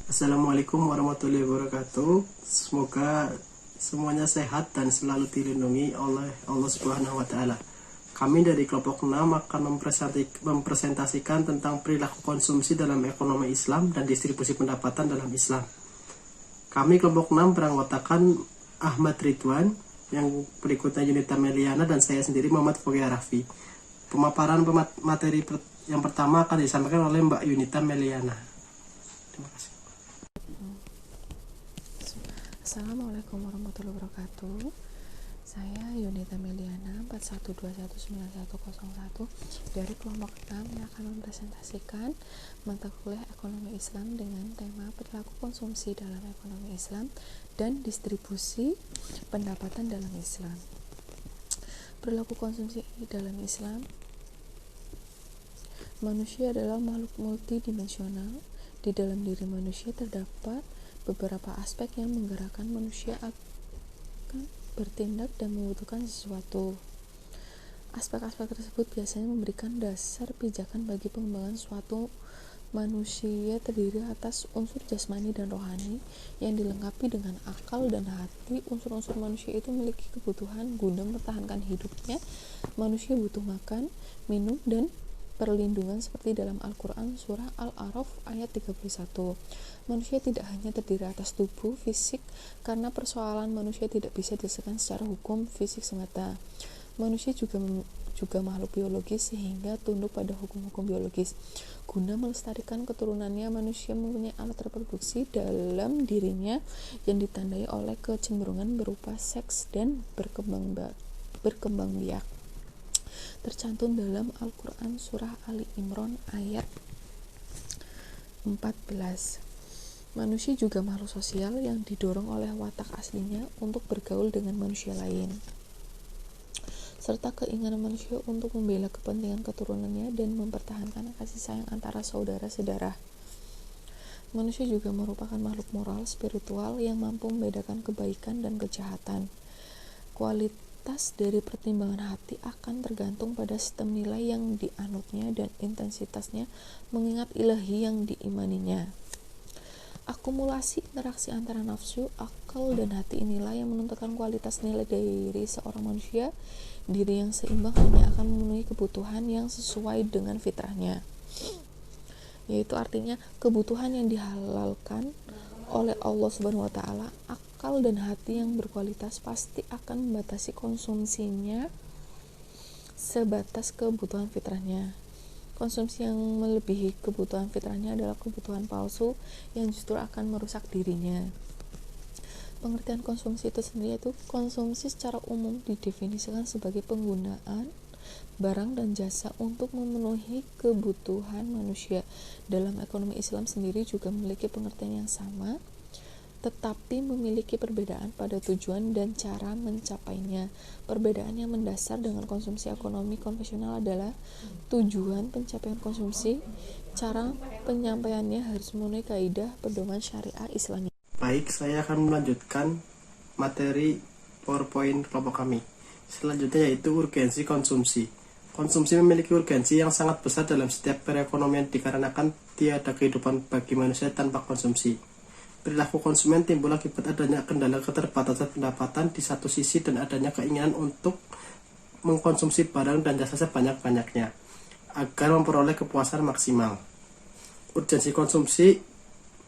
Assalamualaikum warahmatullahi wabarakatuh. Semoga semuanya sehat dan selalu dilindungi oleh Allah Subhanahu wa Ta'ala. Kami dari kelompok 6 akan mempresentasikan tentang perilaku konsumsi dalam ekonomi Islam dan distribusi pendapatan dalam Islam. Kami kelompok 6 beranggotakan Ahmad Ridwan, yang berikutnya Yunita Meliana, dan saya sendiri Muhammad Fogia Raffi. Pemaparan materi yang pertama akan disampaikan oleh Mbak Yunita Meliana. Terima kasih. Assalamualaikum warahmatullahi wabarakatuh. Saya Yunita Meliana 41219101 dari kelompok 6 yang akan mempresentasikan mata kuliah ekonomi Islam dengan tema perilaku konsumsi dalam ekonomi Islam dan distribusi pendapatan dalam Islam. Perilaku konsumsi dalam Islam. Manusia adalah makhluk multidimensional. Di dalam diri manusia terdapat beberapa aspek yang menggerakkan manusia akan bertindak dan membutuhkan sesuatu. Aspek-aspek tersebut biasanya memberikan dasar pijakan bagi pengembangan suatu manusia. Terdiri atas unsur jasmani dan rohani yang dilengkapi dengan akal dan hati. Unsur-unsur manusia itu memiliki kebutuhan guna mempertahankan hidupnya. Manusia butuh makan, minum, dan perlindungan seperti dalam Al-Quran surah Al-A'raf ayat 31. Manusia tidak hanya terdiri atas tubuh fisik, karena persoalan manusia tidak bisa diselesaikan secara hukum fisik semata. Manusia juga makhluk biologis sehingga tunduk pada hukum-hukum biologis. Guna melestarikan keturunannya, manusia mempunyai alat reproduksi dalam dirinya yang ditandai oleh kecenderungan berupa seks dan berkembang biak. Tercantum dalam Al-Quran surah Ali Imran ayat 14. Manusia juga makhluk sosial yang didorong oleh watak aslinya untuk bergaul dengan manusia lain, serta keinginan manusia untuk membela kepentingan keturunannya dan mempertahankan kasih sayang antara saudara sedarah. Manusia juga merupakan makhluk moral spiritual yang mampu membedakan kebaikan dan kejahatan. Kualitas dari pertimbangan hati akan tergantung pada sistem nilai yang dianutnya dan intensitasnya mengingat ilahi yang diimaninya. Akumulasi interaksi antara nafsu, akal, dan hati inilah yang menentukan kualitas nilai dari seorang manusia. Diri yang seimbang hanya akan memenuhi kebutuhan yang sesuai dengan fitrahnya, yaitu artinya kebutuhan yang dihalalkan oleh Allah Subhanahu wa Ta'ala. Akal dan hati yang berkualitas pasti akan membatasi konsumsinya sebatas kebutuhan fitrahnya. Konsumsi yang melebihi kebutuhan fitrahnya adalah kebutuhan palsu yang justru akan merusak dirinya. Pengertian konsumsi itu sendiri yaitu konsumsi secara umum didefinisikan sebagai penggunaan barang dan jasa untuk memenuhi kebutuhan manusia. Dalam ekonomi Islam sendiri juga memiliki pengertian yang sama, tetapi memiliki perbedaan pada tujuan dan cara mencapainya. Perbedaan yang mendasar dengan konsumsi ekonomi konvensional adalah tujuan pencapaian konsumsi. Cara penyampaiannya harus memenuhi kaidah pedoman syariah Islami. Baik, saya akan melanjutkan materi PowerPoint kelompok kami. Selanjutnya yaitu urgensi konsumsi. Konsumsi memiliki urgensi yang sangat besar dalam setiap perekonomian dikarenakan tiada kehidupan bagi manusia tanpa konsumsi. Perilaku konsumen timbul akibat adanya kendala keterbatasan pendapatan di satu sisi dan adanya keinginan untuk mengkonsumsi barang dan jasa sebanyak-banyaknya agar memperoleh kepuasan maksimal. Urgensi konsumsi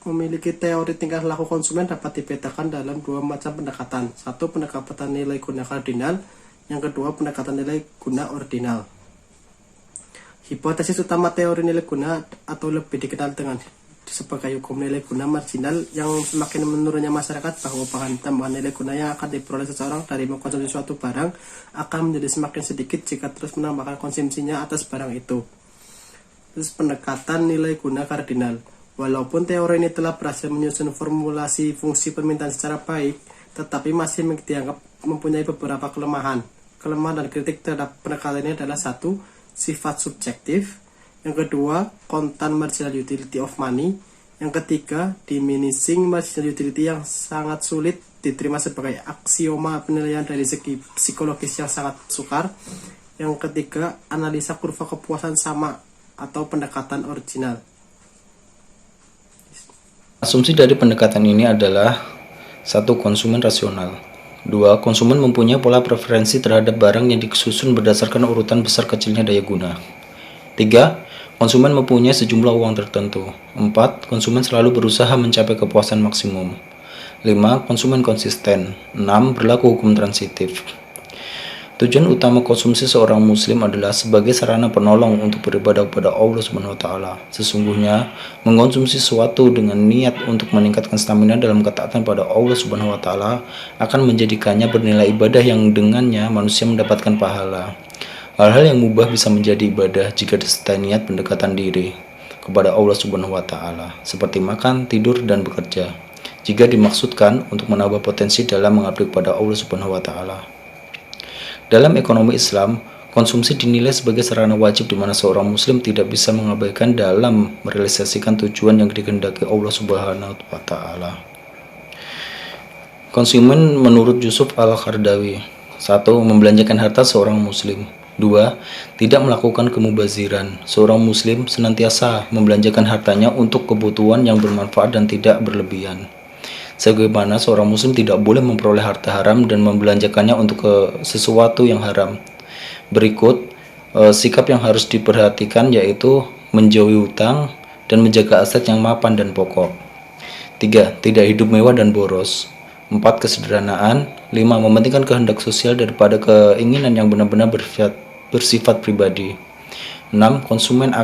memiliki teori tingkah laku konsumen dapat dibedakan dalam dua macam pendekatan. Satu, pendekatan nilai guna kardinal, yang kedua pendekatan nilai guna ordinal. Hipotesis utama teori nilai guna atau lebih dikenal dengan sebagai hukum nilai guna marginal yang semakin menurunnya masyarakat bahwa bahan tambahan nilai guna yang akan diperoleh seseorang dari mengkonsumsi suatu barang akan menjadi semakin sedikit jika terus menambahkan konsumsinya atas barang itu. Terus pendekatan nilai guna kardinal. Walaupun teori ini telah berhasil menyusun formulasi fungsi permintaan secara baik, tetapi masih dianggap mempunyai beberapa kelemahan. Kelemahan dan kritik terhadap pendekatan ini adalah: satu, sifat subjektif; yang kedua, kontan marginal utility of money; yang ketiga, diminishing marginal utility yang sangat sulit diterima sebagai aksioma penilaian dari segi psikologis yang sangat sukar; yang ketiga, analisa kurva kepuasan sama atau pendekatan original. Asumsi dari pendekatan ini adalah: 1. Konsumen rasional. 2. Konsumen mempunyai pola preferensi terhadap barang yang disusun berdasarkan urutan besar kecilnya daya guna. 3. Konsumen mempunyai sejumlah uang tertentu. 4. Konsumen selalu berusaha mencapai kepuasan maksimum. 5. Konsumen konsisten. 6. Berlaku hukum transitif. Tujuan utama konsumsi seorang muslim adalah sebagai sarana penolong untuk beribadah kepada Allah Subhanahu wa taala. Sesungguhnya, mengkonsumsi sesuatu dengan niat untuk meningkatkan stamina dalam ketaatan pada Allah Subhanahu wa taala akan menjadikannya bernilai ibadah yang dengannya manusia mendapatkan pahala. Hal-hal yang mubah bisa menjadi ibadah jika disertai niat pendekatan diri kepada Allah Subhanahu wa taala, seperti makan, tidur, dan bekerja. Jika dimaksudkan untuk menambah potensi dalam mengabdi kepada Allah Subhanahu wa taala. Dalam ekonomi Islam, konsumsi dinilai sebagai sarana wajib di mana seorang muslim tidak bisa mengabaikan dalam merealisasikan tujuan yang dikehendaki Allah Subhanahu wa taala. Konsumen menurut Yusuf Al-Qaradawi: 1. Membelanjakan harta seorang muslim. 2. Tidak melakukan kemubaziran. Seorang muslim senantiasa membelanjakan hartanya untuk kebutuhan yang bermanfaat dan tidak berlebihan. Sebagaimana seorang muslim tidak boleh memperoleh harta haram dan membelanjakannya untuk sesuatu yang haram. Berikut sikap yang harus diperhatikan, yaitu menjauhi hutang dan menjaga aset yang mapan dan pokok. 3. Tidak hidup mewah dan boros. 4. Kesederhanaan. 5. Mementingkan kehendak sosial daripada keinginan yang benar-benar bersifat pribadi. 6. Konsumen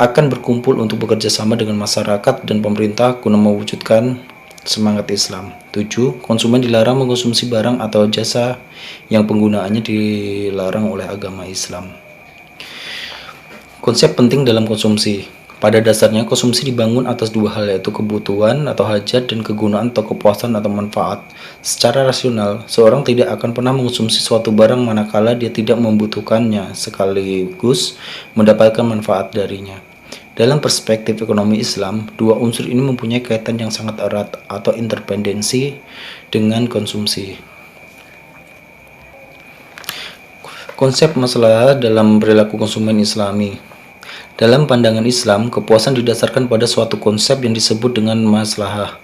akan berkumpul untuk bekerja sama dengan masyarakat dan pemerintah guna mewujudkan semangat Islam. 7. Konsumen dilarang mengkonsumsi barang atau jasa yang penggunaannya dilarang oleh agama Islam. Konsep penting dalam konsumsi. Pada dasarnya, konsumsi dibangun atas dua hal, yaitu kebutuhan atau hajat dan kegunaan atau kepuasan atau manfaat. Secara rasional, seorang tidak akan pernah mengkonsumsi suatu barang manakala dia tidak membutuhkannya, sekaligus mendapatkan manfaat darinya. Dalam perspektif ekonomi Islam, dua unsur ini mempunyai kaitan yang sangat erat atau interdependensi dengan konsumsi. Konsep masalah dalam perilaku konsumen Islami. Dalam pandangan Islam, kepuasan didasarkan pada suatu konsep yang disebut dengan maslahah.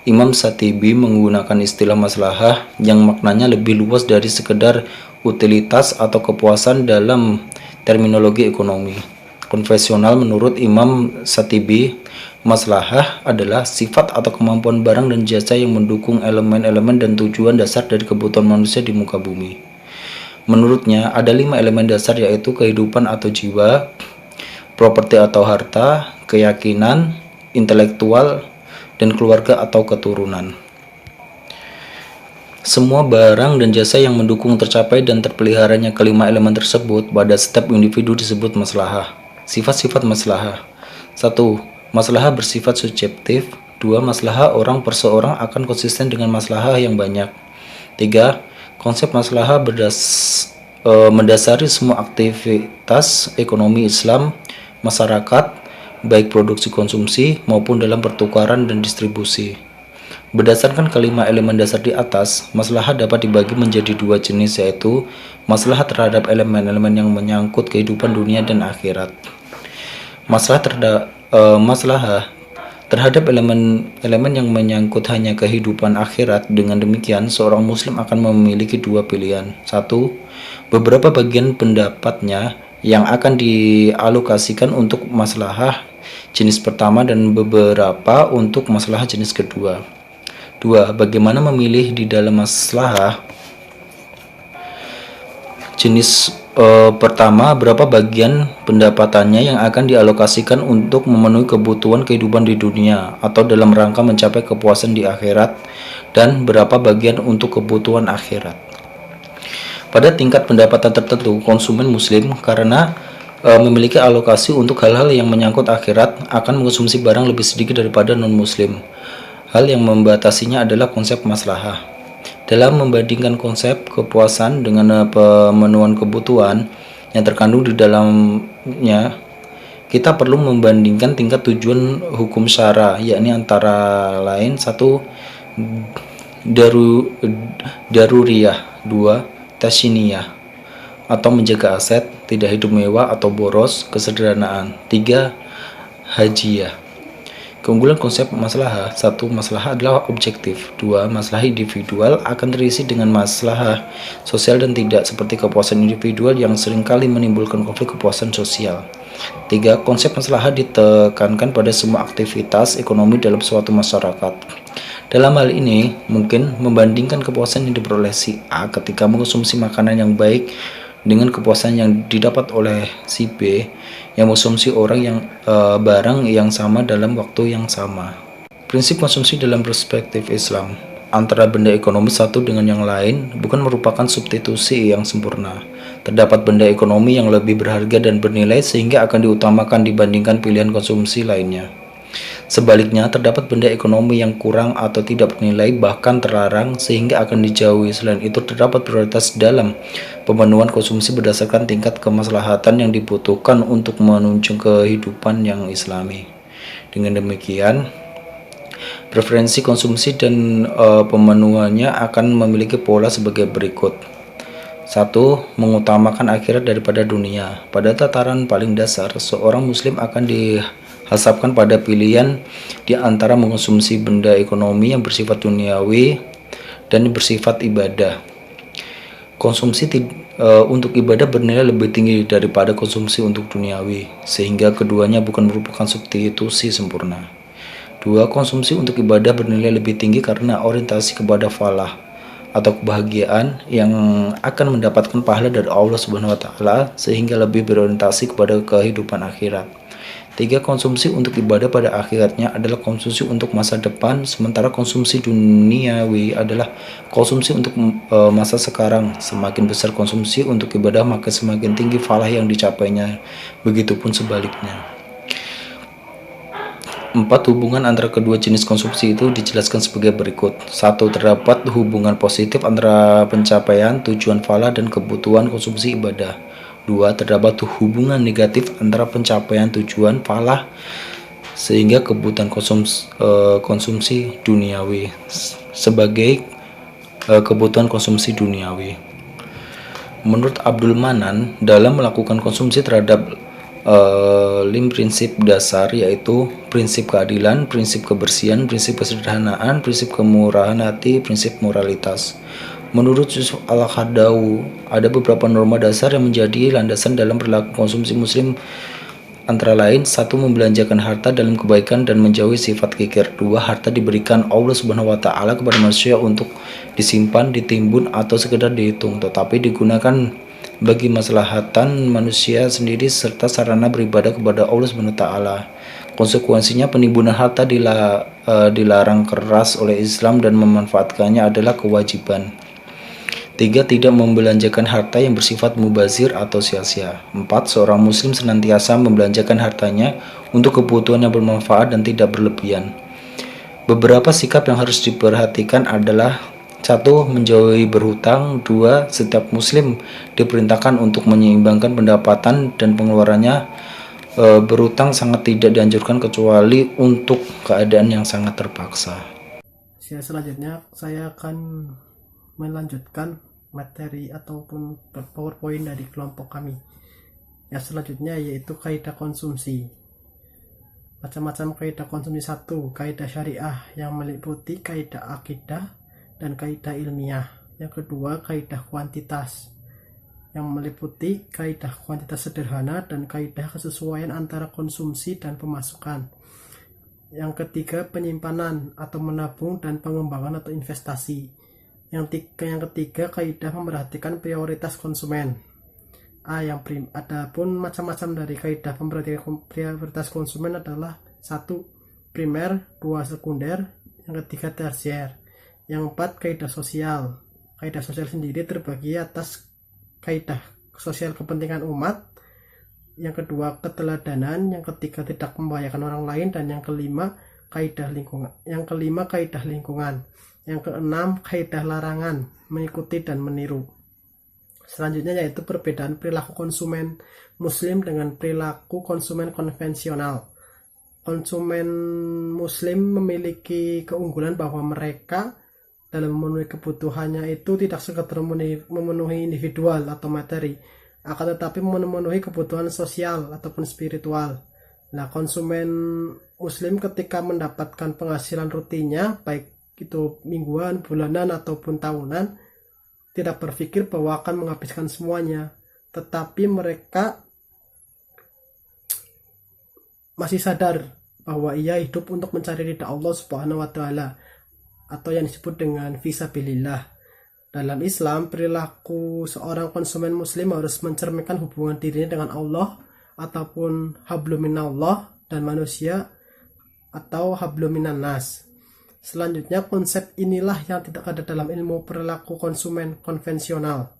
Imam Satibi menggunakan istilah maslahah yang maknanya lebih luas dari sekedar utilitas atau kepuasan dalam terminologi ekonomi konvensional. Menurut Imam Satibi, maslahah adalah sifat atau kemampuan barang dan jasa yang mendukung elemen-elemen dan tujuan dasar dari kebutuhan manusia di muka bumi. Menurutnya, ada 5 elemen dasar, yaitu kehidupan atau jiwa, properti atau harta, keyakinan, intelektual, dan keluarga atau keturunan. Semua barang dan jasa yang mendukung tercapai dan terpeliharanya kelima elemen tersebut pada setiap individu disebut maslahah. Sifat-sifat maslahah. 1. Maslahah bersifat subjektif. 2. Maslahah orang per seorang akan konsisten dengan maslahah yang banyak. 3. Konsep maslahah mendasari semua aktivitas ekonomi Islam, masyarakat, baik produksi konsumsi maupun dalam pertukaran dan distribusi. Berdasarkan kelima elemen dasar di atas, maslahah dapat dibagi menjadi 2 jenis, yaitu maslahah terhadap elemen-elemen yang menyangkut kehidupan dunia dan akhirat. Maslahah terhadap elemen-elemen yang menyangkut hanya kehidupan akhirat. Dengan demikian, seorang muslim akan memiliki 2 pilihan. 1. Beberapa bagian pendapatnya yang akan dialokasikan untuk maslahah jenis pertama dan beberapa untuk maslahah jenis kedua. 2. Bagaimana memilih di dalam maslahah jenis pertama, berapa bagian pendapatannya yang akan dialokasikan untuk memenuhi kebutuhan kehidupan di dunia atau dalam rangka mencapai kepuasan di akhirat, dan berapa bagian untuk kebutuhan akhirat. Pada tingkat pendapatan tertentu, konsumen muslim karena memiliki alokasi untuk hal-hal yang menyangkut akhirat akan mengkonsumsi barang lebih sedikit daripada non-muslim. Hal yang membatasinya adalah konsep maslahah. Dalam membandingkan konsep kepuasan dengan pemenuhan kebutuhan yang terkandung di dalamnya, kita perlu membandingkan tingkat tujuan hukum syara, yakni antara lain 1. Daruriyah, 2. Tashiniyah atau menjaga aset, tidak hidup mewah atau boros, kesederhanaan. 3. Hajiyah, Keunggulan konsep maslahah: 1. Maslahah adalah objektif. 2. Maslahah individual akan terisi dengan maslahah sosial dan tidak seperti kepuasan individual yang seringkali menimbulkan konflik kepuasan sosial. 3. Konsep maslahah ditekankan pada semua aktivitas ekonomi dalam suatu masyarakat. Dalam hal ini, mungkin membandingkan kepuasan yang diperoleh si A ketika mengkonsumsi makanan yang baik dengan kepuasan yang didapat oleh si B yang mengkonsumsi barang yang sama dalam waktu yang sama. Prinsip konsumsi dalam perspektif Islam antara benda ekonomi satu dengan yang lain bukan merupakan substitusi yang sempurna. Terdapat benda ekonomi yang lebih berharga dan bernilai sehingga akan diutamakan dibandingkan pilihan konsumsi lainnya. Sebaliknya, terdapat benda ekonomi yang kurang atau tidak bernilai bahkan terlarang sehingga akan dijauhi. Selain itu, terdapat prioritas dalam pemenuhan konsumsi berdasarkan tingkat kemaslahatan yang dibutuhkan untuk menunjang kehidupan yang islami. Dengan demikian, preferensi konsumsi dan pemenuhannya akan memiliki pola sebagai berikut. 1. Mengutamakan akhirat daripada dunia. Pada tataran paling dasar, seorang muslim akan dihadapkan pada pilihan di antara mengonsumsi benda ekonomi yang bersifat duniawi dan bersifat ibadah. Konsumsi untuk ibadah bernilai lebih tinggi daripada konsumsi untuk duniawi, sehingga keduanya bukan merupakan substitusi sempurna. 2. Konsumsi untuk ibadah bernilai lebih tinggi karena orientasi kepada falah atau kebahagiaan yang akan mendapatkan pahala dari Allah Subhanahu wa taala sehingga lebih berorientasi kepada kehidupan akhirat. 3. Konsumsi untuk ibadah pada akhirnya adalah konsumsi untuk masa depan, sementara konsumsi duniawi adalah konsumsi untuk masa sekarang. Semakin besar konsumsi untuk ibadah, maka semakin tinggi falah yang dicapainya. Begitupun sebaliknya. 4. Hubungan antara kedua jenis konsumsi itu dijelaskan sebagai berikut. 1. Terdapat hubungan positif antara pencapaian tujuan falah dan kebutuhan konsumsi ibadah. 2. Terdapat hubungan negatif antara pencapaian tujuan falah sehingga kebutuhan konsumsi duniawi sebagai kebutuhan konsumsi duniawi. Menurut Abdul Manan, dalam melakukan konsumsi terhadap 5 prinsip dasar, yaitu prinsip keadilan, prinsip kebersihan, prinsip kesederhanaan, prinsip kemurahan hati, prinsip moralitas. Menurut Yusuf Al-Khadaw, ada beberapa norma dasar yang menjadi landasan dalam perilaku konsumsi muslim, antara lain: 1. Membelanjakan harta dalam kebaikan dan menjauhi sifat kikir. 2. Harta diberikan Allah Subhanahu wa taala kepada manusia untuk disimpan, ditimbun, atau sekedar dihitung, tetapi digunakan bagi maslahatan manusia sendiri serta sarana beribadah kepada Allah Subhanahu wa taala. Konsekuensinya, penimbunan harta dilarang keras oleh Islam dan memanfaatkannya adalah kewajiban. 3. Tidak membelanjakan harta yang bersifat mubazir atau sia-sia. 4. Seorang muslim senantiasa membelanjakan hartanya untuk kebutuhan yang bermanfaat dan tidak berlebihan. Beberapa sikap yang harus diperhatikan adalah: 1. Menjauhi berhutang. 2. Setiap muslim diperintahkan untuk menyeimbangkan pendapatan dan pengeluarannya. Berhutang sangat tidak dianjurkan kecuali untuk keadaan yang sangat terpaksa. Selanjutnya saya akan melanjutkan materi ataupun PowerPoint dari kelompok kami. Yang selanjutnya yaitu kaidah konsumsi. Macam-macam kaidah konsumsi. 1. Kaidah syariah yang meliputi kaidah akidah dan kaidah ilmiah. Yang kedua, kaidah kuantitas yang meliputi kaidah kuantitas sederhana dan kaidah kesesuaian antara konsumsi dan pemasukan. Yang ketiga, penyimpanan atau menabung dan pengembangan atau investasi. Yang ketiga, kaidah memperhatikan prioritas konsumen. Adapun macam-macam dari kaidah memperhatikan prioritas konsumen adalah: 1. Primer, 2. Sekunder, yang ketiga tersier. Yang 4, kaidah sosial. Kaidah sosial sendiri terbagi atas kaidah sosial kepentingan umat, yang kedua keteladanan, yang ketiga tidak membahayakan orang lain, dan yang kelima kaidah lingkungan. Yang keenam, kaidah larangan, mengikuti dan meniru. Selanjutnya yaitu perbedaan perilaku konsumen muslim dengan perilaku konsumen konvensional. Konsumen muslim memiliki keunggulan bahwa mereka dalam memenuhi kebutuhannya itu tidak sekedar memenuhi individual atau materi, akan tetapi memenuhi kebutuhan sosial ataupun spiritual. Nah, konsumen muslim ketika mendapatkan penghasilan rutinnya, baik itu mingguan, bulanan, ataupun tahunan, tidak berpikir bahwa akan menghabiskan semuanya, tetapi mereka masih sadar bahwa ia hidup untuk mencari ridha Allah Subhanahu wa taala, atau yang disebut dengan fisabilillah. Dalam Islam, perilaku seorang konsumen muslim harus mencerminkan hubungan dirinya dengan Allah ataupun hablum minallah dan manusia atau hablum minan nas. Selanjutnya, konsep inilah yang tidak ada dalam ilmu perilaku konsumen konvensional.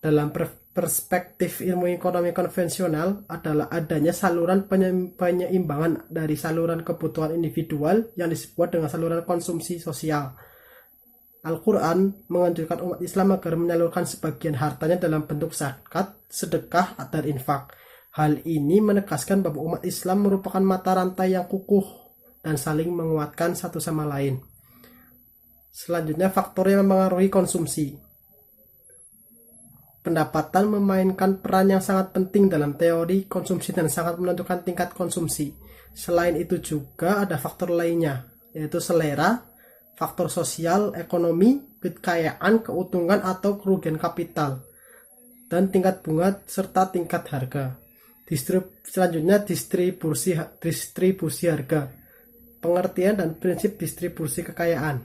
Dalam perspektif ilmu ekonomi konvensional adalah adanya saluran penyeimbangan dari saluran kebutuhan individual yang disebut dengan saluran konsumsi sosial. Al-Quran menganjurkan umat Islam agar menyalurkan sebagian hartanya dalam bentuk zakat, sedekah, dan infak. Hal ini menegaskan bahwa umat Islam merupakan mata rantai yang kukuh dan saling menguatkan satu sama lain. Selanjutnya, faktor yang mempengaruhi konsumsi. Pendapatan memainkan peran yang sangat penting dalam teori konsumsi dan sangat menentukan tingkat konsumsi. Selain itu juga ada faktor lainnya, yaitu selera, faktor sosial, ekonomi, kekayaan, keuntungan atau kerugian kapital, dan tingkat bunga serta tingkat harga. Selanjutnya, distribusi harga. Pengertian dan prinsip distribusi kekayaan.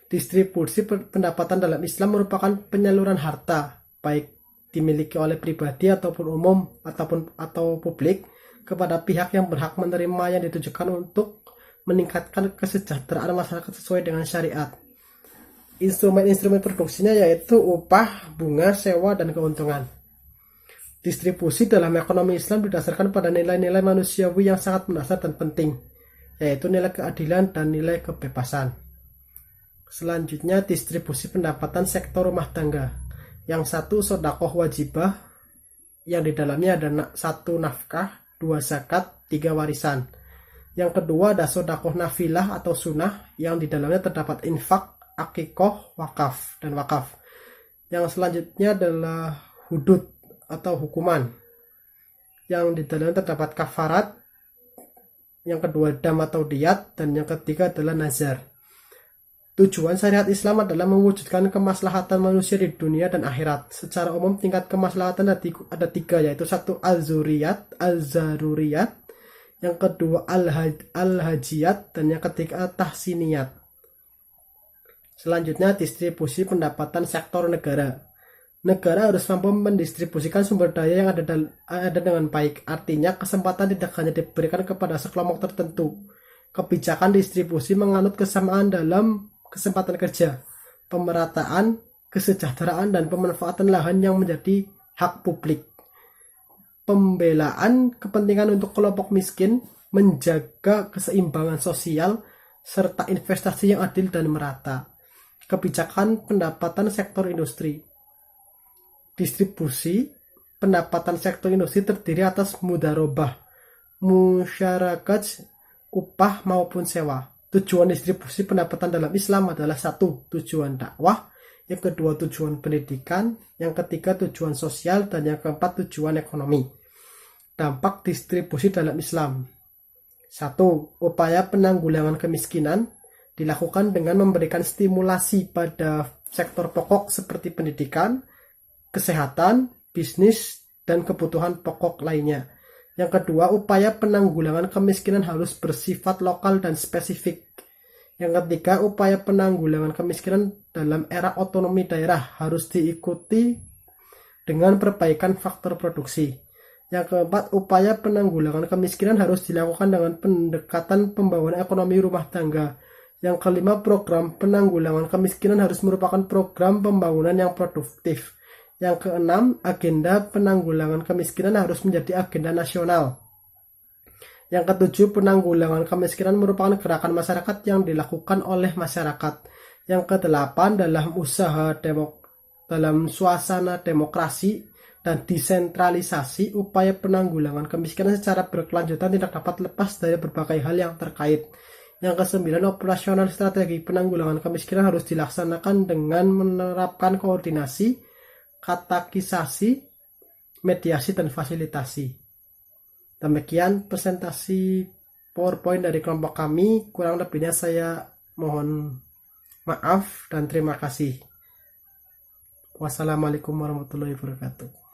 Distribusi pendapatan dalam Islam merupakan penyaluran harta, baik dimiliki oleh pribadi ataupun umum atau publik, kepada pihak yang berhak menerima yang ditujukan untuk meningkatkan kesejahteraan masyarakat sesuai dengan syariat. Instrumen-instrumen produksinya yaitu upah, bunga, sewa, dan keuntungan. Distribusi dalam ekonomi Islam didasarkan pada nilai-nilai manusiawi yang sangat mendasar dan penting, yaitu nilai keadilan dan nilai kebebasan. Selanjutnya, distribusi pendapatan sektor rumah tangga. Yang satu, sedekah wajibah, yang di dalamnya ada 1 nafkah, 2 zakat, 3 warisan. Yang kedua ada sedekah nafilah atau sunnah, yang di dalamnya terdapat infak, akikoh, wakaf, dan wakaf. Yang selanjutnya adalah hudud atau hukuman, yang di dalamnya terdapat kafarat. Yang kedua dam atau diat, dan yang ketiga adalah nazar. Tujuan syariat Islam adalah mewujudkan kemaslahatan manusia di dunia dan akhirat. Secara umum tingkat kemaslahatan ada 3, yaitu 1 al-zaruriyat, yang kedua al-hajiyat, dan yang ketiga tahsiniyat. Selanjutnya, distribusi pendapatan sektor negara. Negara harus mampu mendistribusikan sumber daya yang ada dengan baik. Artinya, kesempatan tidak hanya diberikan kepada sekelompok tertentu. Kebijakan distribusi menganut kesamaan dalam kesempatan kerja, pemerataan, kesejahteraan, dan pemanfaatan lahan yang menjadi hak publik. Pembelaan kepentingan untuk kelompok miskin, menjaga keseimbangan sosial, serta investasi yang adil dan merata. Kebijakan pendapatan sektor industri. Distribusi pendapatan sektor industri terdiri atas mudarobah, musyarakat, upah maupun sewa. Tujuan distribusi pendapatan dalam Islam adalah 1. Tujuan dakwah, yang kedua tujuan pendidikan, yang ketiga tujuan sosial, dan yang keempat tujuan ekonomi. Dampak distribusi dalam Islam. 1. Upaya penanggulangan kemiskinan dilakukan dengan memberikan stimulasi pada sektor pokok seperti pendidikan, kesehatan, bisnis, dan kebutuhan pokok lainnya. Yang kedua, upaya penanggulangan kemiskinan harus bersifat lokal dan spesifik. Yang ketiga, upaya penanggulangan kemiskinan dalam era otonomi daerah harus diikuti dengan perbaikan faktor produksi. Yang keempat, upaya penanggulangan kemiskinan harus dilakukan dengan pendekatan pembangunan ekonomi rumah tangga. Yang kelima, program penanggulangan kemiskinan harus merupakan program pembangunan yang produktif. Yang keenam, agenda penanggulangan kemiskinan harus menjadi agenda nasional. Yang ketujuh, penanggulangan kemiskinan merupakan gerakan masyarakat yang dilakukan oleh masyarakat. Yang kedelapan, dalam usaha dalam suasana demokrasi dan desentralisasi, upaya penanggulangan kemiskinan secara berkelanjutan tidak dapat lepas dari berbagai hal yang terkait. Yang kesembilan, operasional strategi penanggulangan kemiskinan harus dilaksanakan dengan menerapkan koordinasi, katekisasi, mediasi, dan fasilitasi. Demikian presentasi PowerPoint dari kelompok kami. Kurang lebihnya saya mohon maaf dan terima kasih. Wassalamualaikum warahmatullahi wabarakatuh.